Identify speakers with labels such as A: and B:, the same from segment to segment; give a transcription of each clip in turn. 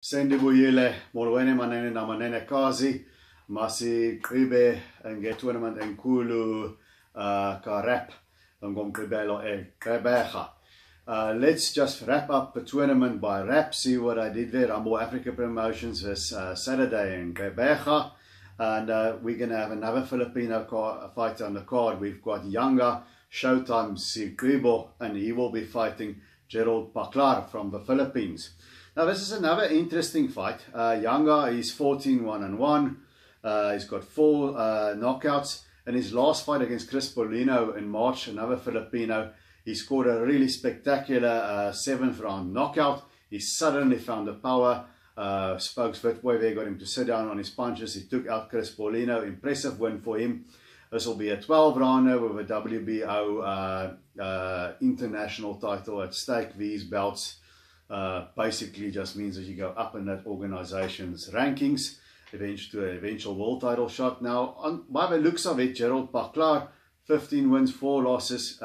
A: Sendibuyile molweni manene namanene kazi masigqibe nge-tournament enkulu ka rap ngomgqibelo eGqeberha. Let's just wrap up the tournament by rap, see what I did there. Rumble Africa Promotions this Saturday in Gqeberha, and we're going to have another Filipino fighter on the card. We've got Yanga, Showtime Sigqibo, and he will be fighting Jerald Paclar from the Philippines. Now this is another interesting fight. Yanga is 14-1-1. He's got 4 knockouts. And his last fight against Chris Paulino in March, another Filipino, he scored a really spectacular 7th round knockout. He suddenly found the power. Spokes Witboy there got him to sit down on his punches. He took out Chris Paulino. Impressive win for him. This will be a 12-rounder with a WBO international title at stake. These belts basically just means that you go up in that organization's rankings, to an eventual world title shot. Now, by the looks of it, Jerald Paclar, 15 wins, 4 losses,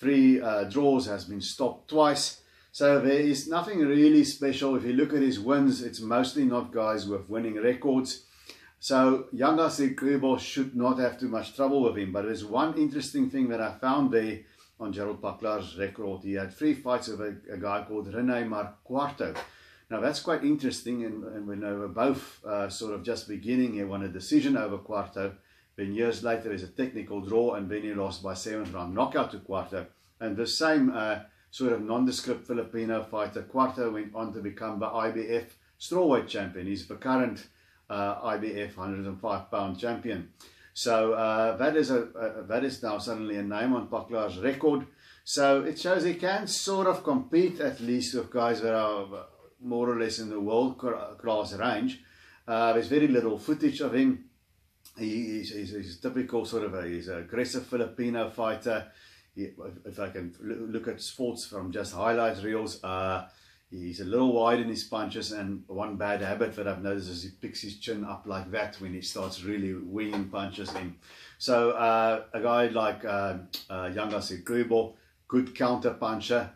A: 3 draws, has been stopped twice. So there is nothing really special. If you look at his wins, it's mostly not guys with winning records. So Yanga Sigqibo should not have too much trouble with him. But there's one interesting thing that I found there on Jerald Paclar's record. He had 3 fights with a guy called Rene Marquardo. Now that's quite interesting, and we know we're both sort of just beginning. He won a decision over Quarto. Then years later there's a technical draw, and then he lost by 7th round knockout to Quarto. And the same sort of nondescript Filipino fighter, Quarto, went on to become the IBF strawweight champion. He's the current IBF 105-pound champion. So that is now suddenly a name on Paclar's record. So it shows he can sort of compete at least with guys that are more or less in the world class range. There's very little footage of him. He's typical sort of he's an aggressive Filipino fighter. If I can look at sports from just highlight reels, he's a little wide in his punches, and one bad habit that I've noticed is he picks his chin up like that when he starts really winging punches in. So a guy like Yanga Sigqibo, good counter puncher,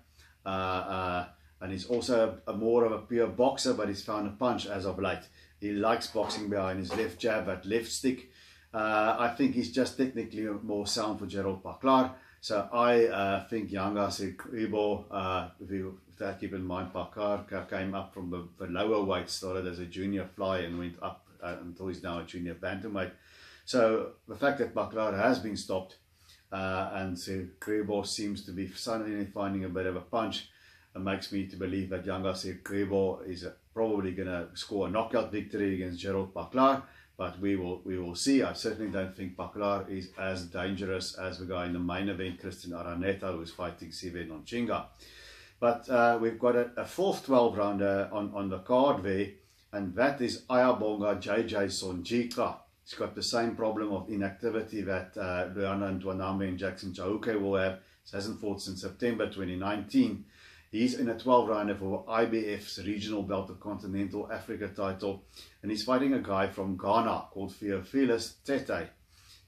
A: and he's also more of a pure boxer, but he's found a punch as of late. He likes boxing behind his left jab, that left stick. I think he's just technically more sound for Jerald Paclar. So I think Yanga Sigqibo, if keep in mind, Paclar came up from the lower weight, started as a junior fly and went up until he's now a junior bantamweight. So the fact that Paclar has been stopped and Sigqibo seems to be suddenly finding a bit of a punch, makes me to believe that Yanga Sigqibo is probably going to score a knockout victory against Jerald Paclar. But we will see. I certainly don't think Paclar is as dangerous as the guy in the main event, Christian Araneta, who's fighting Sive Nonchinga. But we've got a 4th 12-rounder on the card there, and that is Ayabonga JJ Sonjika. He's got the same problem of inactivity that Luana Ntwanambe and Jackson Chauke will have. He hasn't fought since September 2019. He's in a 12-rounder for IBF's regional belt of Continental Africa title, and he's fighting a guy from Ghana called Theophilus Tete.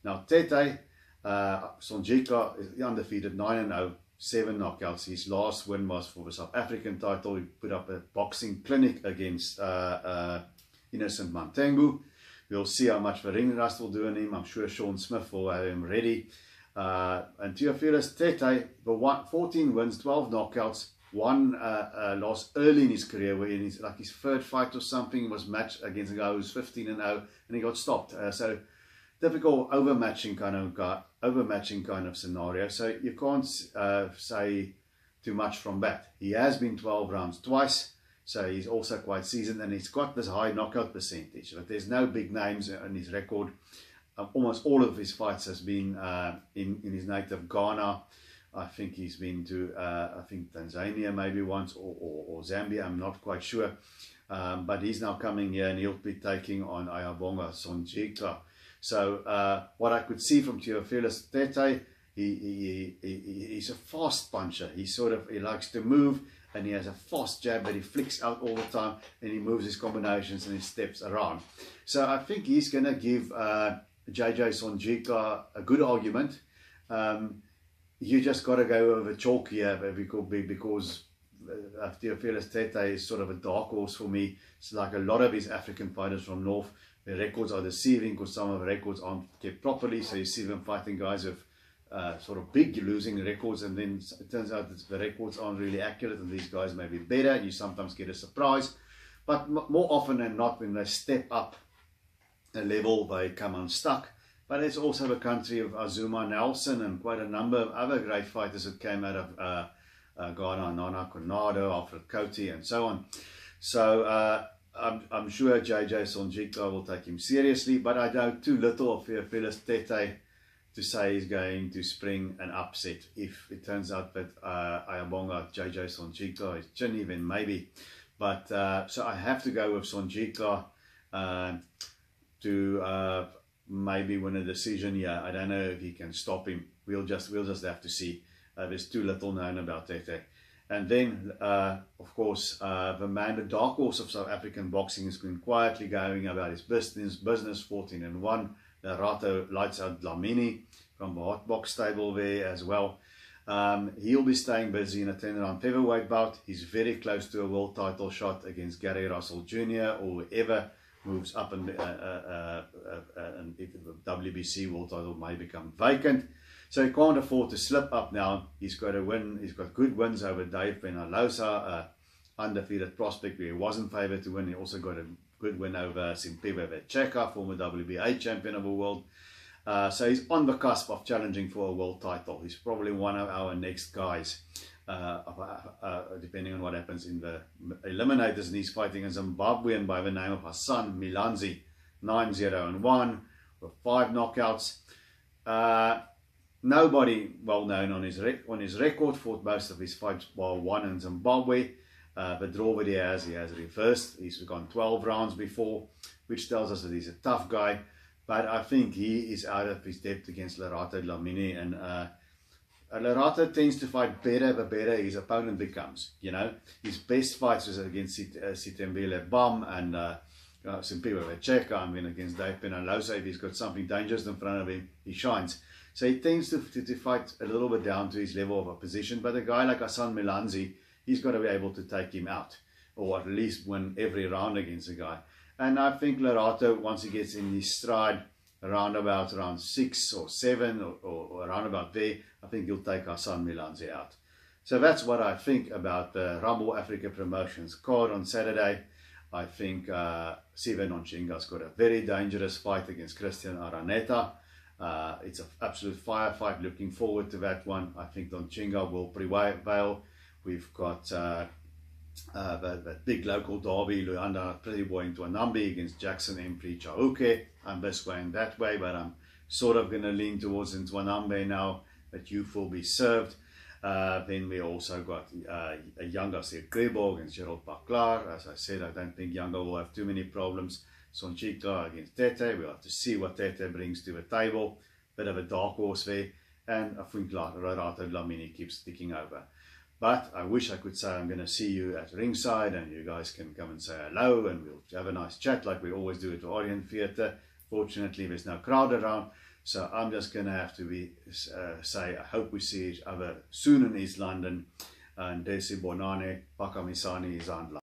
A: Now Tete, Sonjika is undefeated, 9-0, 7 knockouts. His last win was for the South African title. He put up a boxing clinic against Innocent Mantengu. We'll see how much the ring rust will do in him. I'm sure Sean Smith will have him ready. And Theophilus Tete, 14 wins, 12 knockouts, 1 loss early in his career, where in his 3rd fight or something was matched against a guy who's 15-0, and he got stopped. So typical overmatching kind of scenario. So you can't say too much from that. He has been 12 rounds twice, so he's also quite seasoned, and he's got this high knockout percentage. But there's no big names in his record. Almost all of his fights has been in his native Ghana. I think he's been to Tanzania maybe once, or Zambia, I'm not quite sure. But he's now coming here, and he'll be taking on Ayabonga Sonjika. So what I could see from Theophilus Tete, he's a fast puncher. He likes to move, and he has a fast jab that he flicks out all the time, and he moves his combinations and he steps around. So I think he's going to give JJ Sonjika a good argument. You just got to go over chalk here because Theophilus Tete is sort of a dark horse for me. It's like a lot of these African fighters from North. The records are deceiving because some of the records aren't kept properly. So you see them fighting guys with sort of big losing records, and then it turns out that the records aren't really accurate, and these guys may be better, and you sometimes get a surprise. But more often than not, when they step up a level, they come unstuck. But it's also the country of Azuma Nelson and quite a number of other great fighters that came out of Ghana, Nana Konado, Alfred Cote, and so on. So I'm sure JJ Sonjika will take him seriously, but I know too little of Theophilus Tete to say he's going to spring an upset. If it turns out that Ayabonga JJ Sonjika is chinny, then maybe. But so I have to go with Sonjika to maybe win a decision. Yeah, I don't know if he can stop him. We'll just have to see. There's too little known about Tete. And then, of course, the man, the dark horse of South African boxing, has been quietly going about his business 14-1. Lerato Lights Out Dlamini from the Hot Box stable there as well. He'll be staying busy in a 10-round featherweight bout. He's very close to a world title shot against Gary Russell Jr. or whoever moves up, and if the WBC world title may become vacant. So he can't afford to slip up now. He's got a win. He's got good wins over Dave Penalosa, undefeated prospect where he wasn't favoured to win. He also got a good win over Sigqibo Vecheka, former WBA champion of the world. So he's on the cusp of challenging for a world title. He's probably one of our next guys, depending on what happens in the eliminators. And he's fighting a Zimbabwean by the name of Hassan Milanzi, 9-0-1 with 5 knockouts. Nobody well known on his record. Fought most of his fights while won in Zimbabwe. The draw that he has reversed. He's gone 12 rounds before, which tells us that he's a tough guy. But I think he is out of his depth against Lerato Dlamini. And Lerato tends to fight better the better his opponent becomes. You know, his best fights was against Sitembele Bam and Sigqibo Vecheka, and then against Dave Penalosa. If he's got something dangerous in front of him, he shines. So he tends to fight a little bit down to his level of opposition. But a guy like Hassan Milanzi, he's got to be able to take him out, or at least win every round against a guy. And I think Lerato, once he gets in his stride, around 6 or 7 or around about there, I think he'll take Hassan Milanzi out. So that's what I think about the Rumble Africa Promotions card on Saturday. I think Sive Nonchinga's got a very dangerous fight against Christian Araneta. It's an absolute firefight. Looking forward to that one. I think Nonchinga will prevail. We've got that big local derby, Luanda Pretty Boy into Anambi against Jackson Empri Chauke. I'm this way and that way, but I'm sort of going to lean towards Ntwanambe now that youth will be served. Then we also got a Yanga Sigqibo against Jerald Paclar. As I said, I don't think Yanga will have too many problems. Sonjika against Tete. We'll have to see what Tete brings to the table. Bit of a dark horse there. And I think Lerato Dlamini keeps sticking over. But I wish I could say I'm going to see you at ringside and you guys can come and say hello and we'll have a nice chat like we always do at the Orient Theatre. Fortunately, there's no crowd around. So I'm just going to have to say I hope we see each other soon in East London. And Desi Bonane, Pakamisani Izandla.